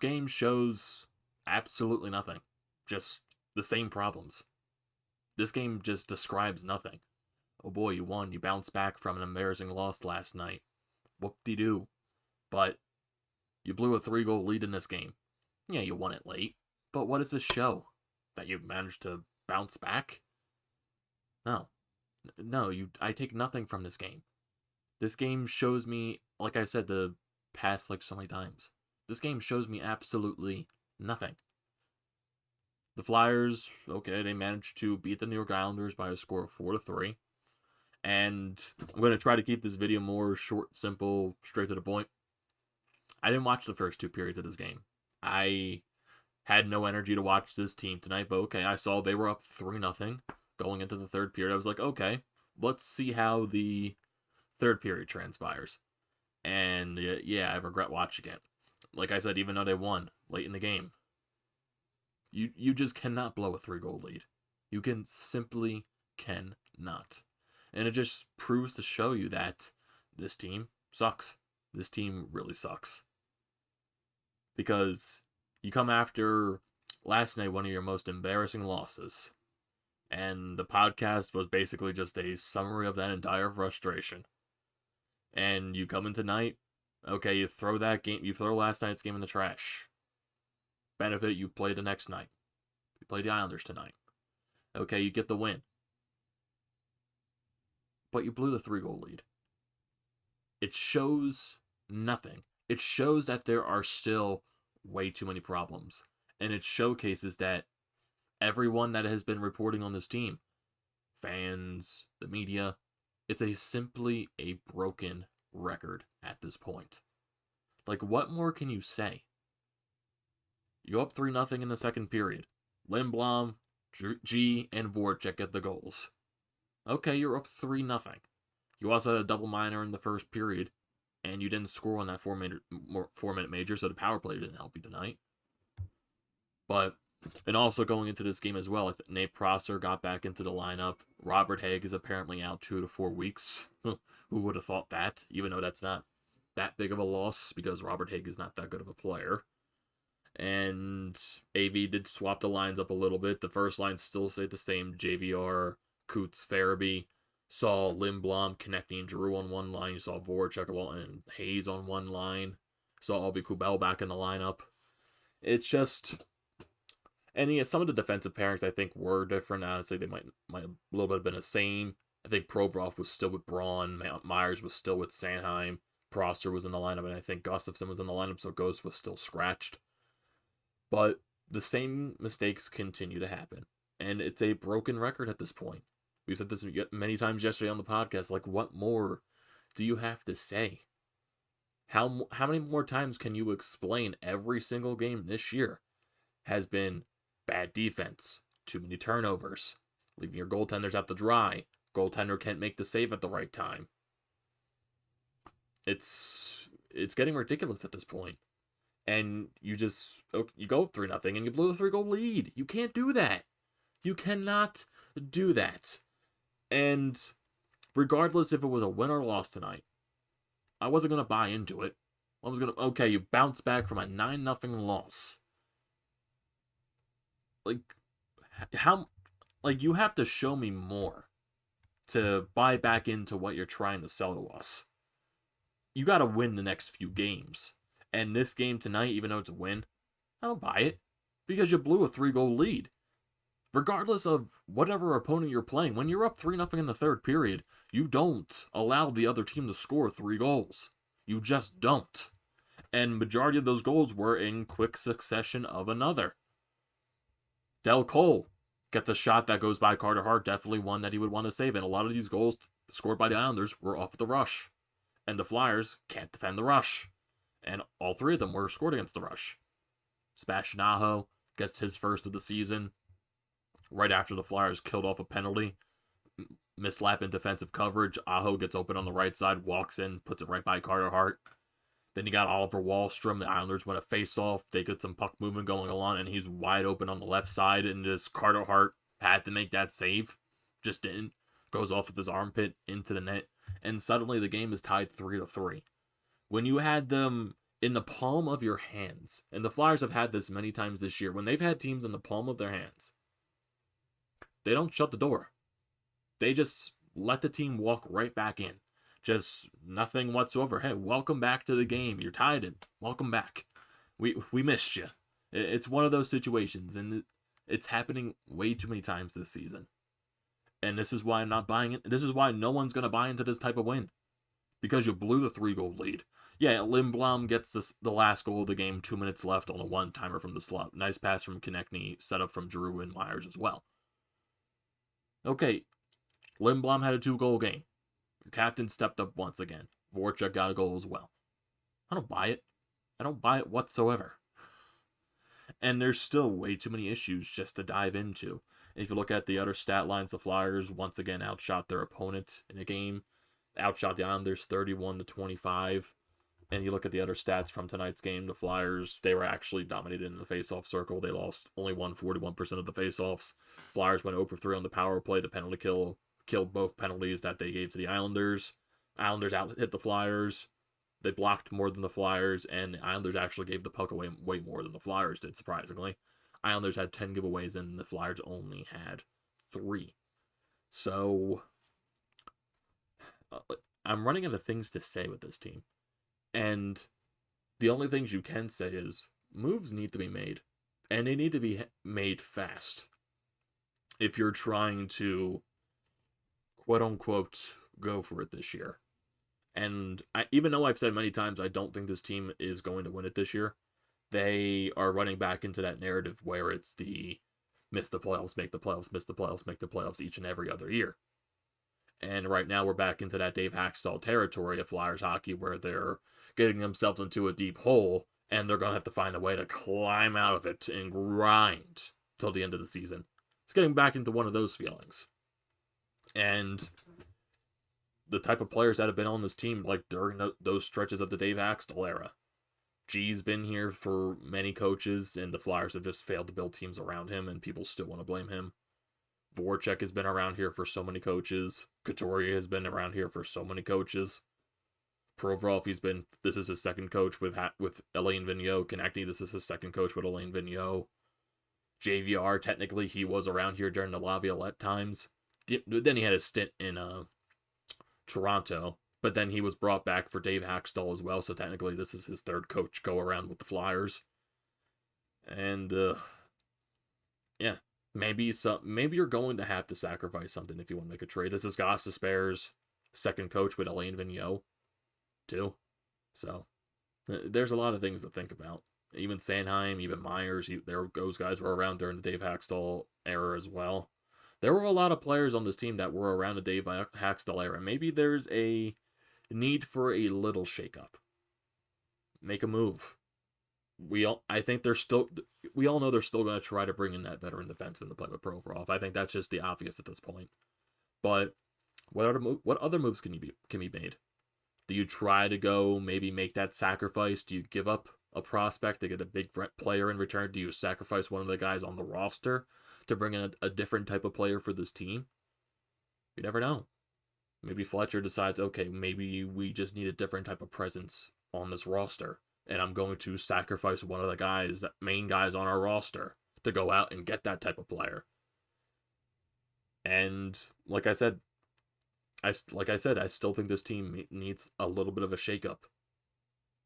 game shows absolutely nothing. Just the same problems. This game just describes nothing. Oh boy, you won. You bounced back from an embarrassing loss last night. Whoop-de-doo. But you blew a 3-goal lead in this game. Yeah, you won it late. But what does this show? That you managed to bounce back? No. No, I take nothing from this game. This game shows me, like I said the past so many times, this game shows me absolutely nothing. The Flyers, okay, they managed to beat the New York Islanders by a score of 4-3. And I'm going to try to keep this video more short, simple, straight to the point. I didn't watch the first 2 periods of this game. I had no energy to watch this team tonight, but okay, I saw they were up 3-0 going into the third period. I was like, okay, let's see how the third period transpires. And yeah, I regret watching it. Like I said, even though they won late in the game, you just cannot blow a 3-goal lead. You can simply cannot. And it just proves to show you that this team sucks. This team really sucks. Because you come after last night, one of your most embarrassing losses. And the podcast was basically just a summary of that entire frustration. And you come in tonight, okay, you throw last night's game in the trash. Benefit, you play the next night. You play the Islanders tonight. Okay, you get the win. But you blew the 3-goal lead. It shows nothing. It shows that there are still way too many problems. And it showcases that everyone that has been reporting on this team, fans, the media, it's simply a broken record at this point. Like, what more can you say? You go up 3-0 in the second period. Lindblom, G, and Voracek get the goals. Okay, you're up 3-0. You also had a double minor in the first period, and you didn't score on that 4-minute major, so the power play didn't help you tonight. But, and also going into this game as well, Nate Prosser got back into the lineup. Robert Haig is apparently out 2 to 4 weeks. Who would have thought that? Even though that's not that big of a loss, because Robert Haig is not that good of a player. And AV did swap the lines up a little bit. The first line still stayed the same. JVR, Coots, Farabee. Saw Lindblom connecting Drew on one line. You saw Voracek and Hayes on one line. Saw Albie Kubel back in the lineup. It's just... And yeah, some of the defensive pairings I think were different. Honestly, they might a little bit have been the same. I think Provorov was still with Braun. Myers was still with Sanheim. Prosser was in the lineup, and I think Gustafsson was in the lineup, so Ghost was still scratched. But the same mistakes continue to happen. And it's a broken record at this point. We've said this many times yesterday on the podcast. Like, what more do you have to say? How many more times can you explain every single game this year has been bad defense, too many turnovers, leaving your goaltenders out to dry, goaltender can't make the save at the right time? It's getting ridiculous at this point. And you go up 3-0 and you blew the 3-goal lead. You can't do that. You cannot do that. And regardless if it was a win or loss tonight, I wasn't going to buy into it. Okay, you bounce back from a 9-0 loss. You have to show me more to buy back into what you're trying to sell to us. You got to win the next few games. And this game tonight, even though it's a win, I don't buy it. Because you blew a 3-goal lead. Regardless of whatever opponent you're playing, when you're up 3-0 in the third period, you don't allow the other team to score 3 goals. You just don't. And majority of those goals were in quick succession of another. Del Cole get the shot that goes by Carter Hart, definitely one that he would want to save. And a lot of these goals scored by the Islanders were off the rush. And the Flyers can't defend the rush. And all 3 of them were scored against the rush. Sebastian Aho gets his first of the season. Right after the Flyers killed off a penalty. Mislap in defensive coverage. Aho gets open on the right side, walks in, puts it right by Carter Hart. Then you got Oliver Wahlstrom. The Islanders win a face-off. They get some puck movement going on, and he's wide open on the left side. And just Carter Hart had to make that save. Just didn't. Goes off with his armpit into the net. And suddenly the game is tied 3-3. When you had them in the palm of your hands. And the Flyers have had this many times this year. When they've had teams in the palm of their hands, they don't shut the door. They just let the team walk right back in. Just nothing whatsoever. Hey, welcome back to the game. You're tied in. Welcome back. We missed you. It's one of those situations, and it's happening way too many times this season. And this is why I'm not buying it. This is why no one's going to buy into this type of win. Because you blew the 3-goal lead. Yeah, Lindblom gets the last goal of the game, 2 minutes left on a one-timer from the slot. Nice pass from Konechny, set up from Drew and Myers as well. Okay, Lindblom had a 2-goal game. The captain stepped up once again. Voracek got a goal as well. I don't buy it. I don't buy it whatsoever. And there's still way too many issues just to dive into. If you look at the other stat lines, the Flyers once again outshot their opponent in a game. Outshot the Islanders 31-25. And you look at the other stats from tonight's game, the Flyers, they were actually dominated in the faceoff circle. They only won 41% of the faceoffs. Flyers went 0 for 3 on the power play. The penalty kill killed both penalties that they gave to the Islanders. Islanders hit the Flyers. They blocked more than the Flyers, and the Islanders actually gave the puck away way more than the Flyers did, surprisingly. Islanders had 10 giveaways, and the Flyers only had 3. So, I'm running out of things to say with this team. And the only things you can say is moves need to be made. And they need to be made fast. If you're trying to, quote-unquote, go for it this year. And even though I've said many times I don't think this team is going to win it this year, they are running back into that narrative where it's the miss the playoffs, make the playoffs, miss the playoffs, make the playoffs each and every other year. And right now we're back into that Dave Haxtell territory of Flyers hockey where they're getting themselves into a deep hole and they're going to have to find a way to climb out of it and grind till the end of the season. It's getting back into one of those feelings. And the type of players that have been on this team, like during those stretches of the Dave Haxtell era. G's been here for many coaches, and the Flyers have just failed to build teams around him, and people still want to blame him. Voracek has been around here for so many coaches. Couturier has been around here for so many coaches. Provorov, this is his second coach with Alain Vigneault. Konechny, this is his second coach with Alain Vigneault. JVR, technically, he was around here during the Laviolette times. Then he had a stint in Toronto, but then he was brought back for Dave Haxtell as well, so technically this is his third coach go around with the Flyers. And, yeah. Maybe you're going to have to sacrifice something if you want to make a trade. This is Gossespear's second coach with Alain Vigneault, too. So, there's a lot of things to think about. Even Sanheim, even Myers, those guys were around during the Dave Haxtell era as well. There were a lot of players on this team that were around the Dave Haxtell era. Maybe there's a need for a little shakeup. Make a move. We all know they're still going to try to bring in that veteran defenseman to play with Provorov. I think that's just the obvious at this point. But what other moves can be made? Do you try to maybe make that sacrifice? Do you give up a prospect to get a big player in return? Do you sacrifice one of the guys on the roster to bring in a different type of player for this team? You never know. Maybe Fletcher decides, okay, maybe we just need a different type of presence on this roster. And I'm going to sacrifice one of the main guys on our roster to go out and get that type of player. And like I said, I still think this team needs a little bit of a shakeup.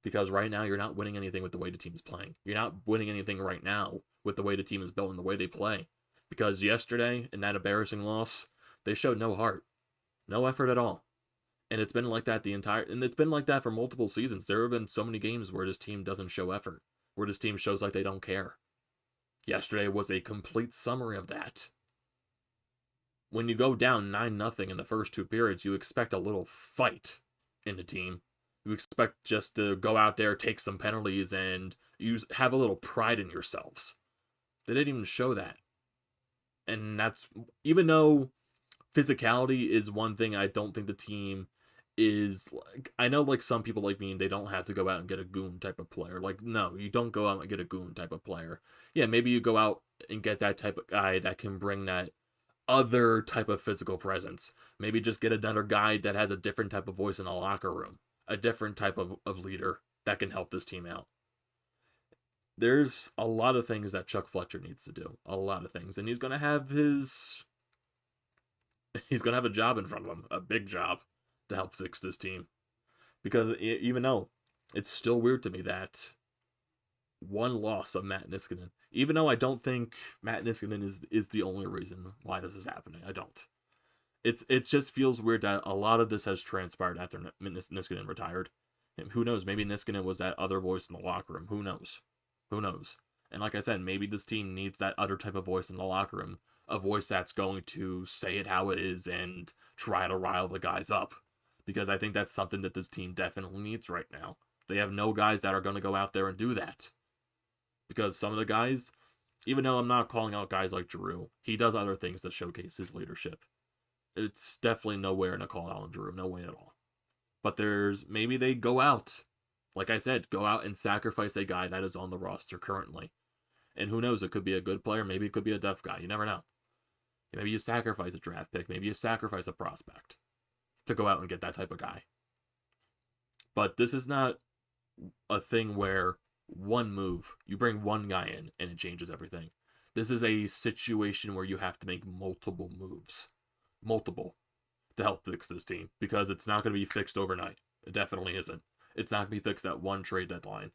Because right now, you're not winning anything with the way the team is playing. You're not winning anything right now with the way the team is built and the way they play. Because yesterday, in that embarrassing loss, they showed no heart. No effort at all. And it's been like that it's been like that for multiple seasons. There have been so many games where this team doesn't show effort, where this team shows like they don't care. Yesterday was a complete summary of that. When you go down 9-0 in the first 2 periods, you expect a little fight in the team. You expect just to go out there, take some penalties, and have a little pride in yourselves. They didn't even show that. And that's, even though physicality is one thing I don't think the team is, like, I know like some people like me, they don't have to go out and get a goon type of player. Like, no, you don't go out and get a goon type of player. Yeah, maybe you go out and get that type of guy that can bring that other type of physical presence. Maybe just get another guy that has a different type of voice in the locker room. A different type of leader. that can help this team out. There's a lot of things that Chuck Fletcher needs to do. A lot of things. And he's going to have a job in front of him. A big job to help fix this team. Because even though it's still weird to me that one loss of Matt Niskanen, even though I don't think Matt Niskanen is the only reason why this is happening. I don't. It just feels weird that a lot of this has transpired after Niskanen retired. And who knows? Maybe Niskanen was that other voice in the locker room. Who knows? Who knows? And like I said, maybe this team needs that other type of voice in the locker room. A voice that's going to say it how it is and try to rile the guys up. Because I think that's something that this team definitely needs right now. They have no guys that are going to go out there and do that. Because some of the guys, even though I'm not calling out guys like Giroux, he does other things to showcase his leadership. It's definitely nowhere in a call out on Giroux. No way at all. But maybe they go out. Like I said, go out and sacrifice a guy that is on the roster currently. And who knows, it could be a good player, maybe it could be a deaf guy. You never know. Maybe you sacrifice a draft pick, maybe you sacrifice a prospect to go out and get that type of guy. But this is not a thing where one move, you bring one guy in and it changes everything. This is a situation where you have to make multiple moves. Multiple. To help fix this team. Because it's not going to be fixed overnight. It definitely isn't. It's not going to be fixed at one trade deadline.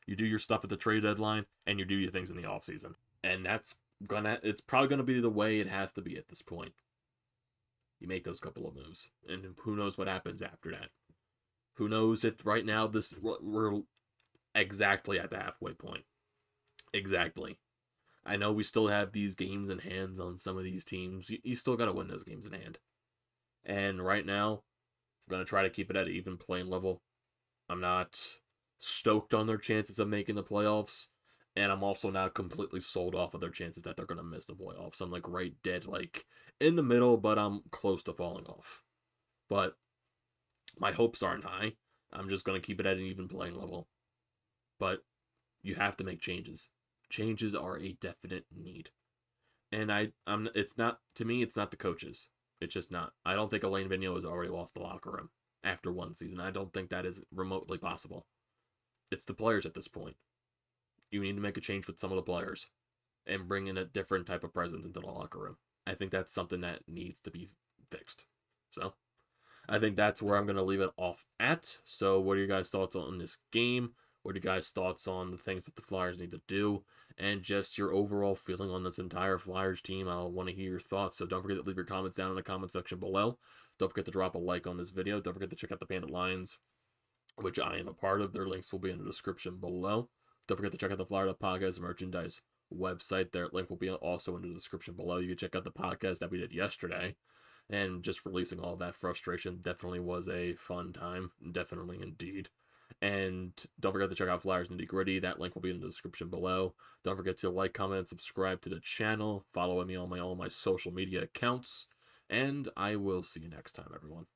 You do your stuff at the trade deadline, and you do your things in the offseason. And it's probably going to be the way it has to be at this point. You make those couple of moves. And who knows what happens after that. Who knows if right now we're exactly at the halfway point. Exactly. I know we still have these games in hands on some of these teams. You still got to win those games in hand. And right now, I'm going to try to keep it at an even playing level. I'm not stoked on their chances of making the playoffs. And I'm also not completely sold off of their chances that they're going to miss the playoffs. I'm like right dead, like in the middle, but I'm close to falling off. But my hopes aren't high. I'm just going to keep it at an even playing level. But you have to make changes. Changes are a definite need. And it's not, to me, it's not the coaches. It's just not. I don't think Alain Vigneault has already lost the locker room after one season. I don't think that is remotely possible. It's the players at this point. You need to make a change with some of the players and bring in a different type of presence into the locker room. I think that's something that needs to be fixed. So, I think that's where I'm going to leave it off at. So, what are your guys' thoughts on this game? What are you guys' thoughts on the things that the Flyers need to do? And just your overall feeling on this entire Flyers team. I want to hear your thoughts. So don't forget to leave your comments down in the comment section below. Don't forget to drop a like on this video. Don't forget to check out the Bandit Lions, which I am a part of. Their links will be in the description below. Don't forget to check out the Flyer Podcast merchandise website. Their link will be also in the description below. You can check out the podcast that we did yesterday. And just releasing all that frustration definitely was a fun time. Definitely indeed. And don't forget to check out Flyers Nitty Gritty. That link will be in the description below. Don't forget to like, comment, and subscribe to the channel. Follow me on all my social media accounts. And I will see you next time, everyone.